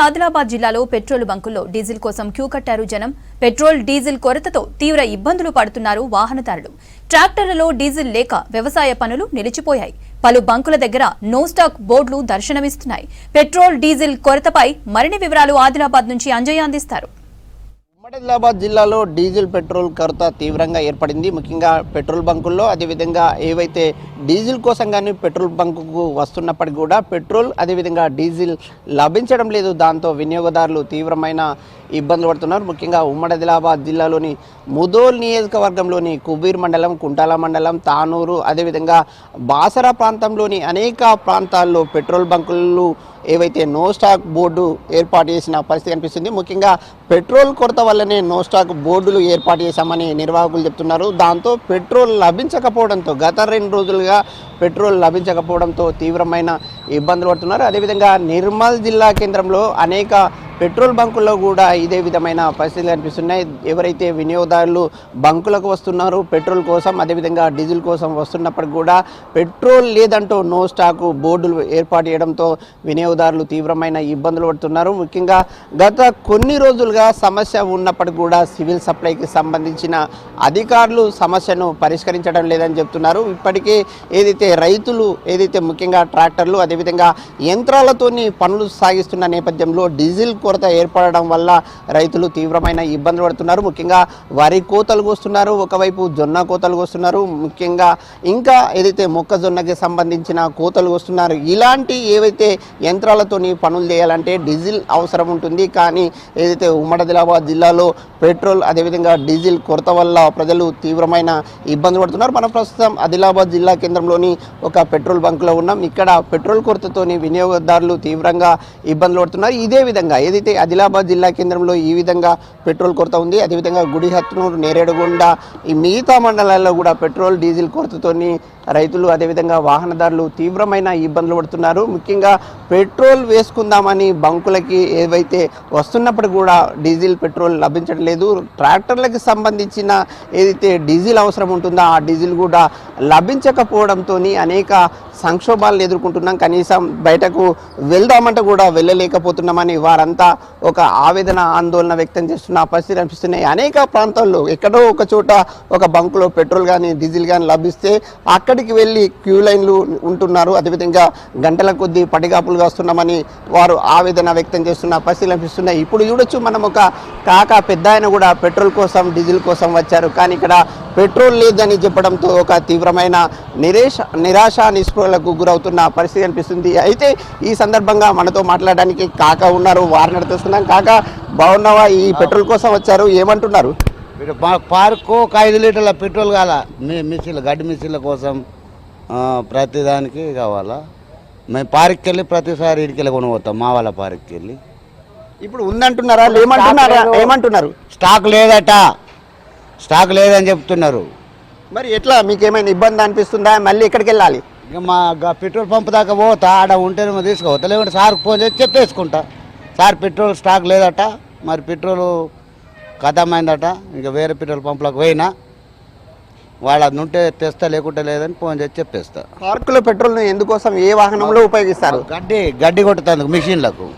ఆదిలాబాద్ జిల్లాలో petrol బంకుల్లో diesel కోసం queue కట్టారు జనం. పెట్రోల్ డీజిల్ కొరతతో తీవ్ర ఇబ్బందులు పడుతున్నారు వాహనదారులు. ట్రాక్టర్లలో డీజిల్ లేక వ్యవసాయ పనులు నిలిచిపోయాయి. పలు బంకుల దగ్గర నో స్టాక్ బోర్డులు దర్శనమిస్తున్నాయి. పెట్రోల్ డీజిల్ కొరతపై మరిన్ని వివరాలు ఆదిలాబాద్ నుంచి అంజయ్య అందిస్తారు. ఆదిలాబాద్ జిల్లాలో డీజిల్ పెట్రోల్ కొరత తీవ్రంగా ఏర్పడింది. ముఖ్యంగా పెట్రోల్ బంకుల్లో అదేవిధంగా ఏవైతే డీజిల్ కోసం కానీ పెట్రోల్ బంకుకు వస్తున్నప్పటికీ కూడా పెట్రోల్ అదేవిధంగా డీజిల్ లభించడం లేదు. దాంతో వినియోగదారులు తీవ్రమైన ఇబ్బందులు పడుతున్నారు. ముఖ్యంగా ఉమ్మడి ఆదిలాబాద్ జిల్లాలోని ముదోల్ నియోజకవర్గంలోని కుబీర్ మండలం, కుంటాల మండలం, తానూరు అదేవిధంగా బాసరా ప్రాంతంలోని అనేక ప్రాంతాల్లో పెట్రోల్ బంకులు ఏవైతే నో స్టాక్ బోర్డు ఏర్పాటు చేసిన పరిస్థితి కనిపిస్తుంది. ముఖ్యంగా పెట్రోల్ కొరత వల్లనే నో స్టాక్ బోర్డులు ఏర్పాటు చేశామని నిర్వాహకులు చెప్తున్నారు. దాంతో పెట్రోల్ లభించకపోవడంతో గత 2 రోజులుగా పెట్రోల్ లభించకపోవడంతో తీవ్రమైన ఇబ్బందులు పడుతున్నారు. అదేవిధంగా నిర్మల్ జిల్లా కేంద్రంలో అనేక పెట్రోల్ బంకుల్లో కూడా ఇదే విధమైన పరిస్థితులు కనిపిస్తున్నాయి. ఎవరైతే వినియోగదారులు బంకులకు వస్తున్నారో పెట్రోల్ కోసం అదేవిధంగా డీజిల్ కోసం వస్తున్నప్పటికి కూడా పెట్రోల్ లేదంటూ నో స్టాక్ బోర్డులు ఏర్పాటు చేయడంతో వినియోగదారులు తీవ్రమైన ఇబ్బందులు పడుతున్నారు. ముఖ్యంగా గత కొన్ని రోజులుగా సమస్య ఉన్నప్పటికీ కూడా సివిల్ సప్లైకి సంబంధించిన అధికారులు సమస్యను పరిష్కరించడం లేదని చెప్తున్నారు. ఇప్పటికే ఏదైతే రైతులు ముఖ్యంగా ట్రాక్టర్లు అదేవిధంగా యంత్రాలతోని పనులు సాగిస్తున్న నేపథ్యంలో డీజిల్ కొరత ఏర్పడడం వల్ల రైతులు తీవ్రమైన ఇబ్బందులు పడుతున్నారు. ముఖ్యంగా వరి కోతలు కోస్తున్నారు, ఒకవైపు జొన్న కోతలు కోస్తున్నారు. ముఖ్యంగా ఇంకా ఏదైతే మొక్కజొన్నకి సంబంధించిన కోతలు కోస్తున్నారు. ఇలాంటి ఏవైతే యంత్రాలతోని పనులు చేయాలంటే డీజిల్ అవసరం ఉంటుంది. కానీ ఏదైతే ఉమ్మడి ఆదిలాబాద్ జిల్లాలో పెట్రోల్ అదేవిధంగా డీజిల్ కొరత వల్ల ప్రజలు తీవ్రమైన ఇబ్బందులు పడుతున్నారు. మనం ప్రస్తుతం ఆదిలాబాద్ జిల్లా కేంద్రంలోని ఒక పెట్రోల్ బంకులో ఉన్నాం. ఇక్కడ పెట్రోల్ కొరతతోని వినియోగదారులు తీవ్రంగా ఇబ్బందులు పడుతున్నారు. ఇదే విధంగా ఏదైతే ఆదిలాబాద్ జిల్లా కేంద్రంలో ఈ విధంగా పెట్రోల్ కొరత ఉంది. అదేవిధంగా గుడిహత్నూరు, నేరేడుగొండ ఈ మిగతా మండలాల్లో కూడా పెట్రోల్ డీజిల్ కొరతతోని రైతులు అదేవిధంగా వాహనదారులు తీవ్రమైన ఇబ్బందులు పడుతున్నారు. ముఖ్యంగా పెట్రోల్ వేసుకుందామని బంకులకి ఏవైతే వస్తున్నప్పుడు కూడా డీజిల్ పెట్రోల్ లభించడం లేదు. ట్రాక్టర్లకు సంబంధించిన ఏదైతే డీజిల్ అవసరం ఉంటుందో ఆ డీజిల్ కూడా లభించకపోవడంతో అనేక సంక్షోభాలను ఎదుర్కొంటున్నాం. కనీసం బయటకు వెళ్దామంటే కూడా వెళ్ళలేకపోతున్నామని వారంతా ఒక ఆవేదన ఆందోళన వ్యక్తం చేస్తున్న పరిస్థితి అనిపిస్తున్నాయి. అనేక ప్రాంతాల్లో ఎక్కడో ఒక చోట ఒక బంకులో పెట్రోల్ కానీ డీజిల్ కానీ లభిస్తే అక్కడికి వెళ్ళి క్యూ లైన్లు ఉంటున్నారు. అదేవిధంగా గంటల కొద్దీ పడిగాపులుగా వస్తున్నామని వారు ఆవేదన వ్యక్తం చేస్తున్న పరిస్థితులు అనిపిస్తున్నాయి. ఇప్పుడు చూడొచ్చు, మనం ఒక పెద్ద ఆయన కూడా పెట్రోల్ కోసం డీజిల్ కోసం వచ్చారు. కానీ ఇక్కడ పెట్రోల్ లేదని చెప్పడంతో ఒక తీవ్రమైన నిరాశ నిస్పృహలకు గురవుతున్న పరిస్థితి అనిపిస్తుంది. అయితే ఈ సందర్భంగా మనతో మాట్లాడడానికి కాకా ఉన్నారు. వారిని అడుగుతున్నాం. కాకా, బాగున్నావా? ఈ పెట్రోల్ కోసం వచ్చారు, ఏమంటున్నారు? పార్కు ఒక 5 లీటర్ల పెట్రోల్ కావాలా, మిషన్లు గడ్డి మిషన్ల కోసం ప్రతిదానికి కావాలా. మేము పార్క్కి వెళ్ళి ప్రతిసారి ఇడికెళ్ళి కొనుగోతాం మా వాళ్ళ పార్క్కి వెళ్ళి. ఇప్పుడు ఉందంటున్నారా? ఏమంటున్నారు? స్టాక్ లేదని చెప్తున్నారు. మరి ఎట్లా, మీకేమైనా ఇబ్బంది అనిపిస్తుందా? మళ్ళీ ఎక్కడికి వెళ్ళాలి? ఇక మా పెట్రోల్ పంప్ దాకా పోతా, ఆడ ఉంటేనేమో తీసుకోవద్దా, లేకుంటే సార్కి ఫోన్ చేసి చెప్పేసుకుంటా, సార్ పెట్రోల్ స్టాక్ లేదట, మరి పెట్రోల్ ఖతమైందట, ఇంకా వేరే పెట్రోల్ పంపులకు పోయినా వాళ్ళు అది ఉంటే తెస్తా లేకుంటే లేదని ఫోన్ చేసి చెప్పేస్తా. పార్కులో పెట్రోల్ని ఎందుకోసం, ఏ వాహనంలో ఉపయోగిస్తారు? గడ్డి కొట్టుతందుకు మిషన్లకు,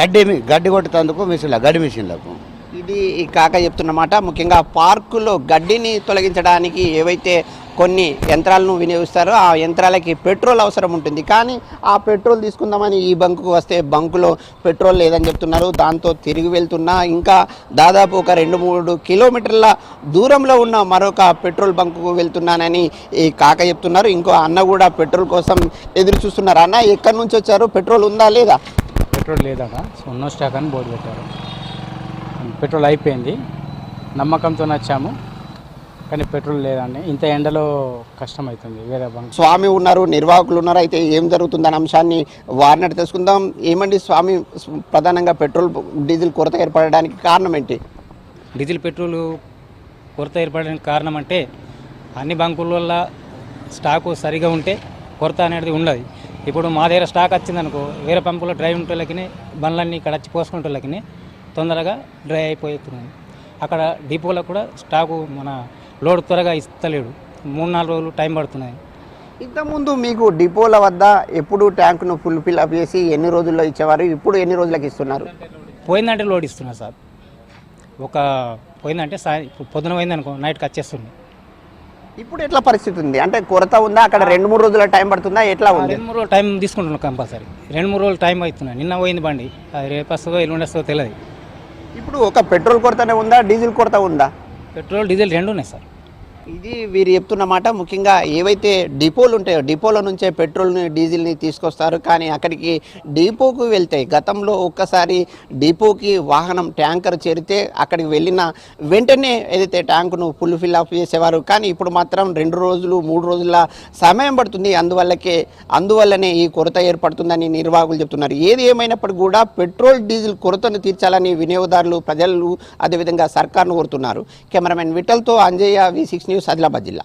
గడ్డి కొట్టుతందుకు మిషన్లకు, గడ్డి మిషన్లకు. ఇది ఈ కాక చెప్తున్నమాట. ముఖ్యంగా పార్కులో గడ్డిని తొలగించడానికి ఏవైతే కొన్ని యంత్రాలను వినియోగిస్తారో ఆ యంత్రాలకి పెట్రోల్ అవసరం ఉంటుంది. కానీ ఆ పెట్రోల్ తీసుకుందామని ఈ బంకుకు వస్తే బంకులో పెట్రోల్ లేదని చెప్తున్నారు. దాంతో తిరిగి వెళ్తున్నా ఇంకా దాదాపు ఒక 2-3 కిలోమీటర్ల దూరంలో ఉన్న మరొక పెట్రోల్ బంకుకు వెళ్తున్నానని ఈ కాక చెప్తున్నారు. ఇంకో అన్న కూడా పెట్రోల్ కోసం ఎదురు చూస్తున్నారు. అన్న, ఎక్కడి నుంచి వచ్చారు? పెట్రోల్ ఉందా లేదా? పెట్రోల్ లేదట, నో స్టాక్ అని బోర్డు పెట్టారు. పెట్రోల్ అయిపోయింది, నమ్మకంతో వచ్చాము కానీ పెట్రోల్ లేదండి. ఇంత ఎండలో కష్టమవుతుంది. వేరే బంక్ స్వామి ఉన్నారు, నిర్వాహకులు ఉన్నారు. అయితే ఏం జరుగుతుందనే అంశాన్ని వారిని తెలుసుకుందాం. ఏమండి స్వామి, ప్రధానంగా పెట్రోల్ డీజిల్ కొరత ఏర్పడడానికి కారణం ఏంటి? డీజిల్ పెట్రోల్ కొరత ఏర్పడడానికి కారణం అంటే అన్ని బంకుల వల్ల స్టాకు సరిగా ఉంటే కొరత అనేది ఉండదు. ఇప్పుడు మా దగ్గర స్టాక్ వచ్చిందనుకో, వేరే పంపులో డ్రై ఉంటోళ్ళకి బండ్లన్నీ ఇక్కడ వచ్చి పోసుకుంటోళ్ళకి తొందరగా డ్రై అయిపోతున్నాయి. అక్కడ డిపోలో కూడా స్టాకు మన లోడ్ త్వరగా ఇస్తలేడు, 3-4 రోజులు టైం పడుతున్నాయి. ఇంతకుముందు మీకు డిపోల వద్ద ఎప్పుడు ట్యాంకును ఫిల్ అప్ చేసి ఎన్ని రోజుల్లో ఇచ్చేవారు, ఇప్పుడు ఎన్ని రోజులకు ఇస్తున్నారు? పోయిందంటే లోడ్ ఇస్తున్నా సార్. పోయిందంటే ఇప్పుడు పొద్దున పోయిందనుకో నైట్కి వచ్చేస్తుంది. ఇప్పుడు ఎట్లా పరిస్థితి ఉంది? అంటే కొరత ఉందా అక్కడ? 2-3 రోజుల టైం పడుతుందా? ఎట్లా ఉంది? 2-3 రోజులు టైం తీసుకుంటున్నాం కంపల్సరీ. 2-3 రోజులు టైం అవుతున్నాయి. నిన్న పోయింది బండి, అది రేపు వస్తుందో ఎల్లుండి వస్తుందో తెలియదు. ఇప్పుడు ఒక పెట్రోల్ కొరతనే ఉందా, డీజిల్ కొరత ఉందా? పెట్రోల్ డీజిల్ రెండు ఉన్నాయి సార్. ఇది వీరు చెప్తున్న మాట. ముఖ్యంగా ఏవైతే డిపోలు ఉంటాయో డిపోల నుంచే పెట్రోల్ని డీజిల్ని తీసుకొస్తారు, కానీ అక్కడికి డిపోకు వెళ్తే గతంలో ఒక్కసారి డిపోకి వాహనం ట్యాంకర్ చేరితే అక్కడికి వెళ్ళిన వెంటనే ఏదైతే ట్యాంకును ఫిల్ అప్ చేసేవారు, కానీ ఇప్పుడు మాత్రం 2 రోజులు 3 రోజుల సమయం పడుతుంది. అందువల్లనే ఈ కొరత ఏర్పడుతుందని నిర్వాహకులు చెప్తున్నారు. ఏది ఏమైనప్పటికీ కూడా పెట్రోల్ డీజిల్ కొరతను తీర్చాలని వినియోగదారులు, ప్రజలు, అదేవిధంగా సర్కార్ను కోరుతున్నారు. కెమెరామెన్ విఠల్తో అంజయ్య, V6 న్యూస్, ఆదిలాబాద్ జిల్లా.